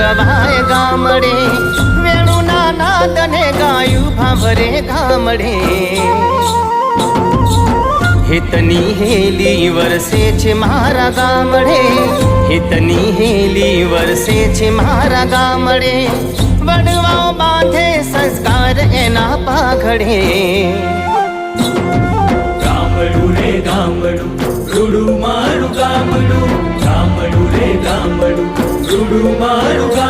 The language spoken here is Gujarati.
ગવાય ગામડે, વેણુના નાદને ગાયું ભાંભરે ગામડે. હિતની હેલી વરસે છે મારા ગામડે, હિતની હેલી વરસે છે મારા ગામડે. વડવાઓ બાંધે સંસ્કાર એના પાઘડે. ગામડું રે ગામડું રૂડું મારું ગામડું, ગામડું રે ગામડું રૂડું મારું ગામડું.